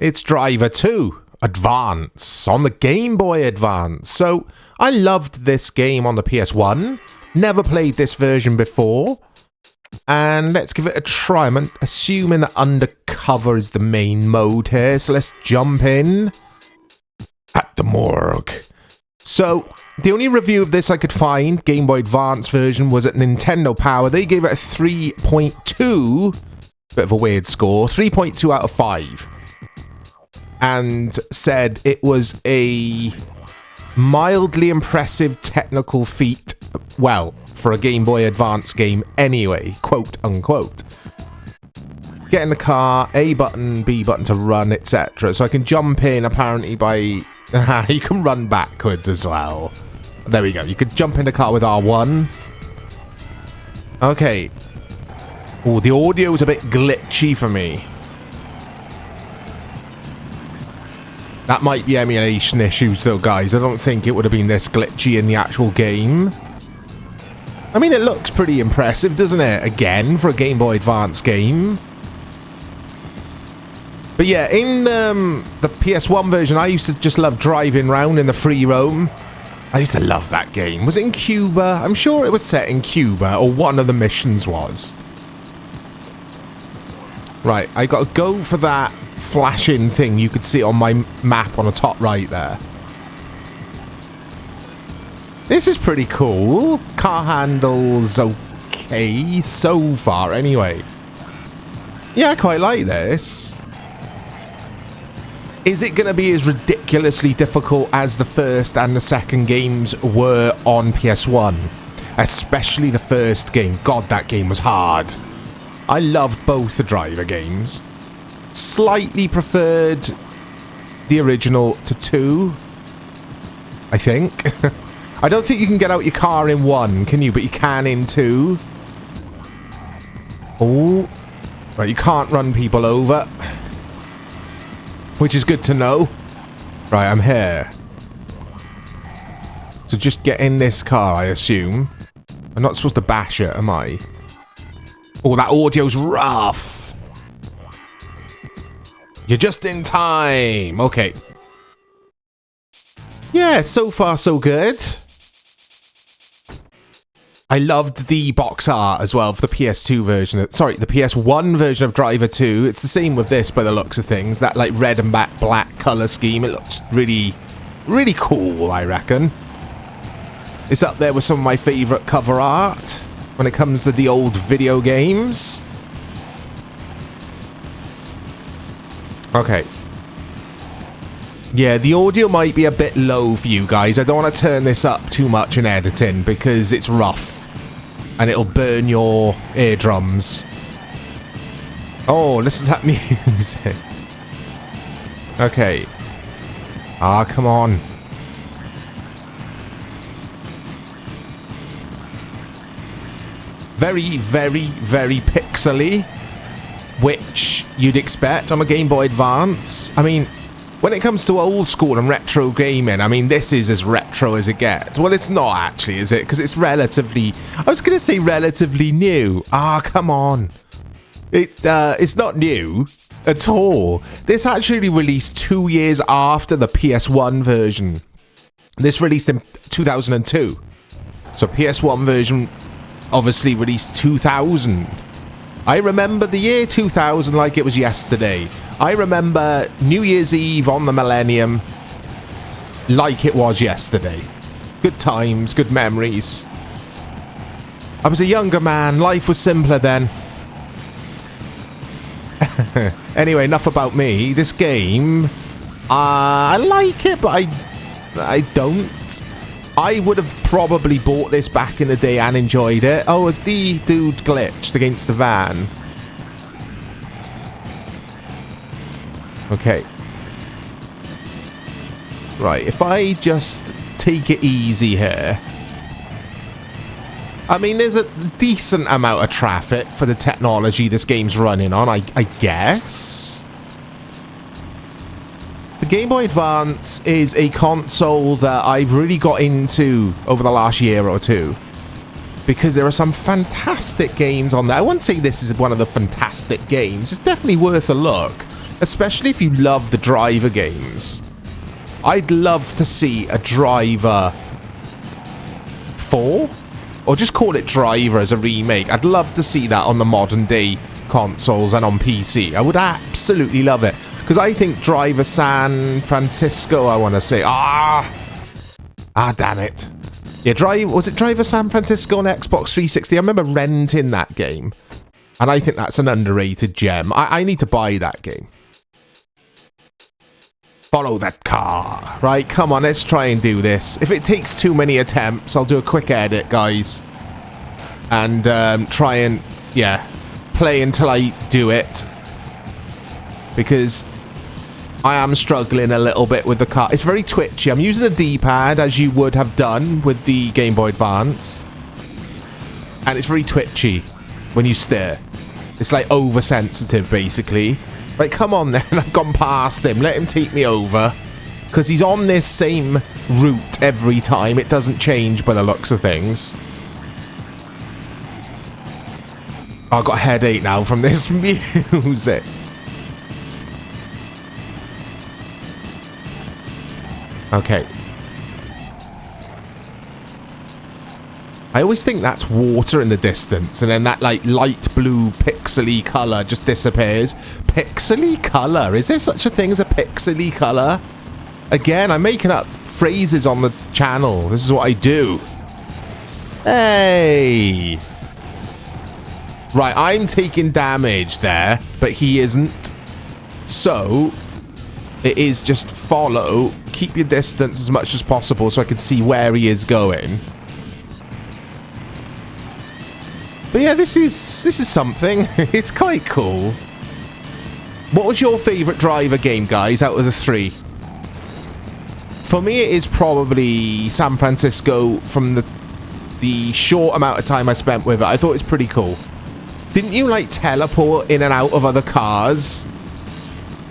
it's Driver 2 Advance on the Game Boy Advance. So I loved this game on the PS1. Never played this version before. And let's give it a try. I'm assuming that Undercover is the main mode here. So let's jump in at the morgue. So the only review of this I could find, Game Boy Advance version, was at Nintendo Power. They gave it a 3.2. Bit of a weird score. 3.2 out of 5. And said it was a mildly impressive technical feat. Well, for a Game Boy Advance game anyway, quote unquote. Get in the car, A button, B button to run, etc. So I can jump in apparently by... you can run backwards as well. There we go. You could jump in the car with R1. Okay. Oh, the audio is a bit glitchy for me. That might be emulation issues though, guys. I don't think it would have been this glitchy in the actual game. I mean, it looks pretty impressive, doesn't it? Again, for a Game Boy Advance game. But yeah, in the PS1 version, I used to just love driving around in the free roam. I used to love that game. Was it in Cuba? I'm sure it was set in Cuba, or one of the missions was. Right, I got to go for that flashing thing you could see on my map on the top right there. This is pretty cool. Car handles okay so far anyway. Yeah, I quite like this. Is it going to be as ridiculously difficult as the first and the second games were on PS1? Especially the first game. God, that game was hard. I loved both the Driver games. Slightly preferred the original to 2, I think. I don't think you can get out your car in 1, can you? But you can in 2. Oh. Right, you can't run people over. Which is good to know. Right, I'm here. So just get in this car, I assume. I'm not supposed to bash it, am I? Oh, that audio's rough. You're just in time. Okay. Yeah, so far so good. I loved the box art as well for the PS2 version. Sorry, the PS1 version of Driver 2. It's the same with this by the looks of things. That like red and black colour scheme. It looks really, really cool, I reckon. It's up there with some of my favourite cover art when it comes to the old video games. Okay. Yeah, the audio might be a bit low for you guys. I don't want to turn this up too much in editing because it's rough. And it'll burn your eardrums. Oh, listen to that music. Okay. Ah, come on. Very, very, very pixely. Which you'd expect on a Game Boy Advance. I mean, when it comes to old school and retro gaming, I mean, this is as retro as it gets. Well, it's not actually, is it? Because it's relatively... I was going to say relatively new. Ah, come on. It's not new at all. This actually released 2 years after the PS1 version. This released in 2002. So PS1 version obviously released 2000. I remember the year 2000 like it was yesterday. I remember New Year's Eve on the Millennium like it was yesterday. Good times, good memories. I was a younger man. Life was simpler then. Anyway, enough about me. This game, I like it, but I don't. I would have probably bought this back in the day and enjoyed it. Oh, as the dude glitched against the van. Okay. Right, if I just take it easy here. I mean, there's a decent amount of traffic for the technology this game's running on, I guess. The Game Boy Advance is a console that I've really got into over the last year or two. Because there are some fantastic games on there. I wouldn't say this is one of the fantastic games. It's definitely worth a look. especially if you love the Driver games. I'd love to see a Driver 4, or just call it Driver as a remake. I'd love to see that on the modern day consoles and on PC. I would absolutely love it, because I think Driver San Francisco, I want to say, damn it. Yeah, was it Driver San Francisco on Xbox 360? I remember renting that game, and I think that's an underrated gem. I need to buy that game. Follow that car. Right, come on, let's try and do this. If it takes too many attempts, I'll do a quick edit, guys. And try and, yeah, play until I do it. Because I am struggling a little bit with the car. It's very twitchy. I'm using the D-pad, as you would have done with the Game Boy Advance. And it's very twitchy when you steer. It's like oversensitive, basically. Right, come on then, I've gone past him. Let him take me over. Because he's on this same route every time. It doesn't change by the looks of things. Oh, I've got a headache now from this music. Okay. I always think that's water in the distance, and then that like light blue pixely colour just disappears. Pixely colour? Is there such a thing as a pixely colour? Again, I'm making up phrases on the channel. This is what I do. Hey! Right, I'm taking damage there, but he isn't. So, it is just follow, keep your distance as much as possible so I can see where he is going. But yeah, this is something. It's quite cool. What was your favourite Driver game, guys, out of the 3? For me, it is probably San Francisco from the short amount of time I spent with it. I thought it was pretty cool. Didn't you, like, teleport in and out of other cars?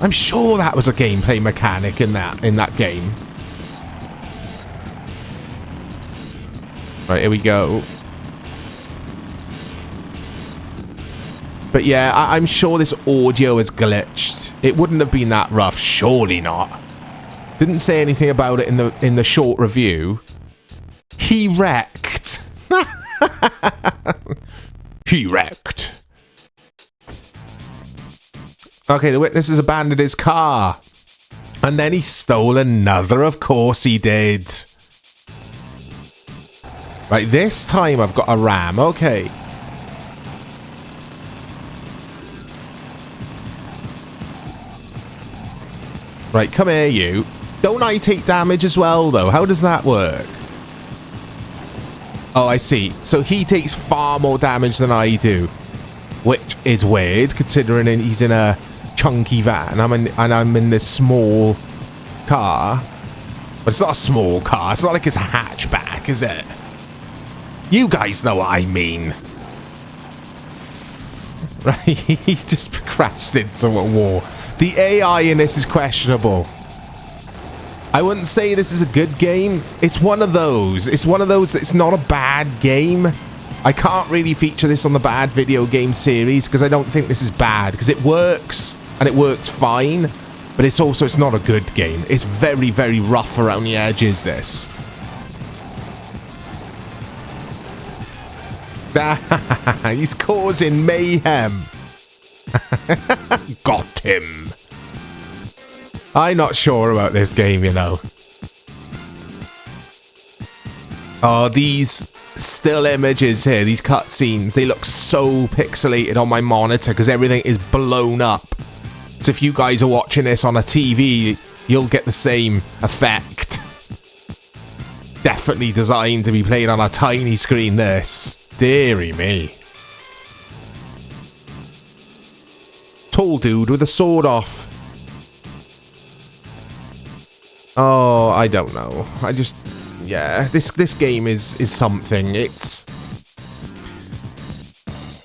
I'm sure that was a gameplay mechanic in that game. Right, here we go. But yeah, I'm sure this audio is glitched. It wouldn't have been that rough, surely not. Didn't say anything about it in the short review. He wrecked. He wrecked. Okay, the witness has abandoned his car. And then he stole another, of course he did. Right, this time I've got a ram, okay. Right, come here, you. Don't I take damage as well, though? How does that work? Oh, I see. So he takes far more damage than I do. Which is weird, considering he's in a chunky van. And I'm in this small car. But it's not a small car. It's not like it's a hatchback, is it? You guys know what I mean. Right, he's just crashed into a wall. The AI in this is questionable. I wouldn't say this is a good game. It's one of those. It's one of those that's not a bad game. I can't really feature this on the bad video game series because I don't think this is bad, because it works and it works fine, but it's not a good game. It's very, very rough around the edges, this. He's causing mayhem. Got him. I'm not sure about this game, you know. Oh, these still images here, these cutscenes, they look so pixelated on my monitor because everything is blown up. So if you guys are watching this on a TV, you'll get the same effect. Definitely designed to be played on a tiny screen, this. Deary me. Tall dude with a sword off. Oh, I don't know. Yeah, this game is something.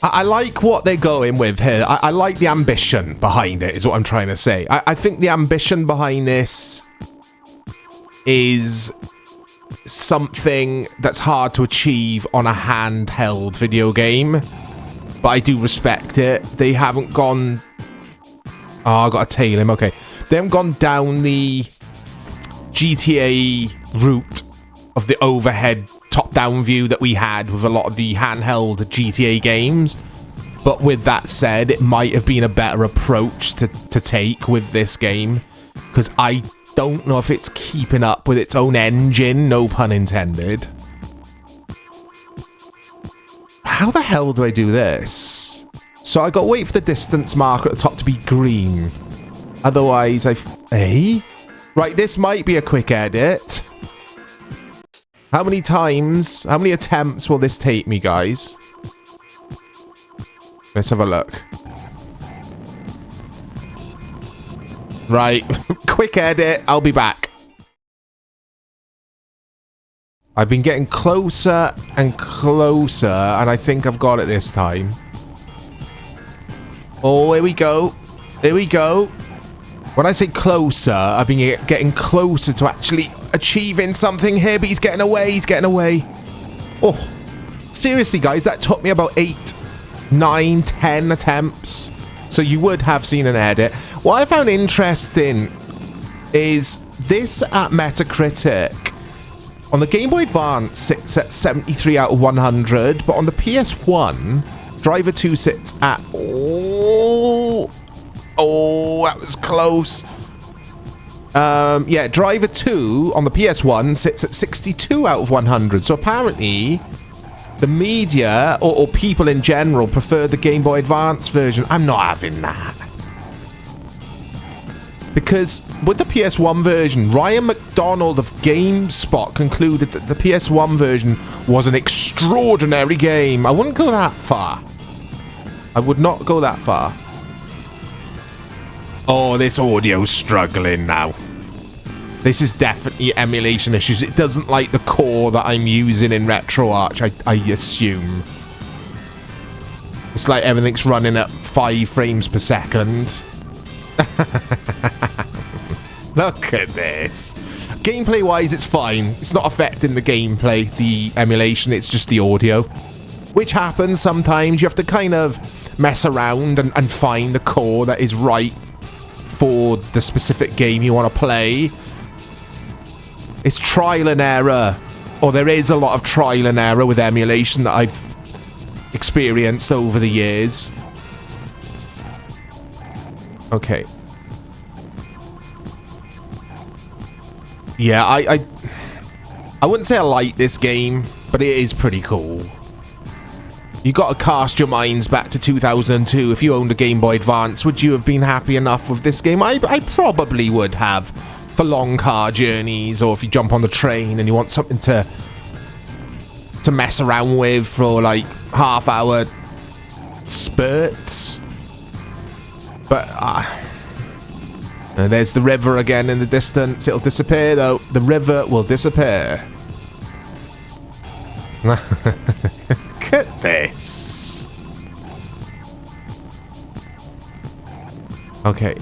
I like what they're going with here. I like the ambition behind it, is what I'm trying to say. I think the ambition behind this is something that's hard to achieve on a handheld video game, but I do respect it. They haven't gone Oh, I got to tail him. Okay. They haven't gone down the GTA route of the overhead top-down view that we had with a lot of the handheld GTA games. But with that said, it might have been a better approach to take with this game. Because I don't know if it's keeping up with its own engine, no pun intended. How the hell do I do this? So I got to wait for the distance marker at the top to be green. Otherwise, Right, this might be a quick edit. How many attempts will this take me, guys? Let's have a look. Right, quick edit. I'll be back. I've been getting closer and closer, and I think I've got it this time. Oh, here we go. Here we go. When I say closer, I've been getting closer to actually achieving something here, but he's getting away. He's getting away. Oh, seriously, guys, that took me about 8, 9, 10 attempts. So you would have seen an edit. What I found interesting is this at Metacritic. On the Game Boy Advance, sits at 73 out of 100, but on the PS1, Driver 2 sits at... Oh, that was close. Yeah, Driver 2 on the PS1 sits at 62 out of 100. So apparently, the media, or people in general, prefer the Game Boy Advance version. I'm not having that. Because with the PS1 version, Ryan McDonald of GameSpot concluded that the PS1 version was an extraordinary game. I wouldn't go that far. I would not go that far. Oh, this audio's struggling now. This is definitely emulation issues. It doesn't like the core that I'm using in RetroArch, I assume. It's like everything's running at 5 frames per second. Look at this. Gameplay-wise, it's fine. It's not affecting the gameplay, the emulation. It's just the audio. Which happens sometimes. You have to kind of mess around and find the core that is right for the specific game you want to play. It's trial and error. Or there is a lot of trial and error with emulation that I've experienced over the years. Okay. Yeah, I wouldn't say I like this game, but it is pretty cool. You got to cast your minds back to 2002. If you owned a Game Boy Advance, would you have been happy enough with this game? I probably would have, for long car journeys, or if you jump on the train and you want something to mess around with for like half-hour spurts. But and there's the river again in the distance. It'll disappear though. The river will disappear. Look at this. Okay.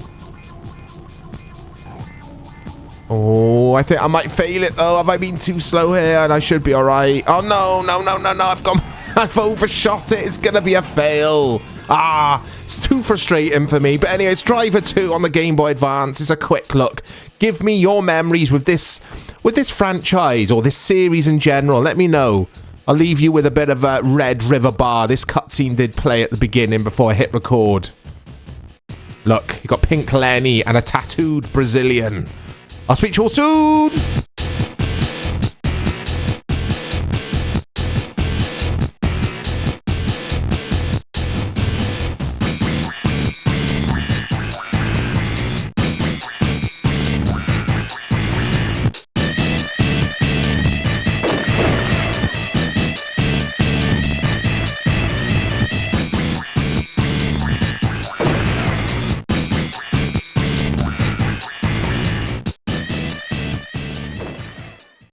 Oh, I think I might fail it though. Have I been too slow here? And I should be alright. Oh no, no, no, no, no. I've overshot it. It's gonna be a fail. It's too frustrating for me. But anyway, it's Driver 2 on the Game Boy Advance. It's a quick look. Give me your memories with this franchise or this series in general. Let me know. I'll leave you with a bit of a Red River Bar. This cutscene did play at the beginning before I hit record. Look, you got Pink Lenny and a tattooed Brazilian. I'll speak to you all soon.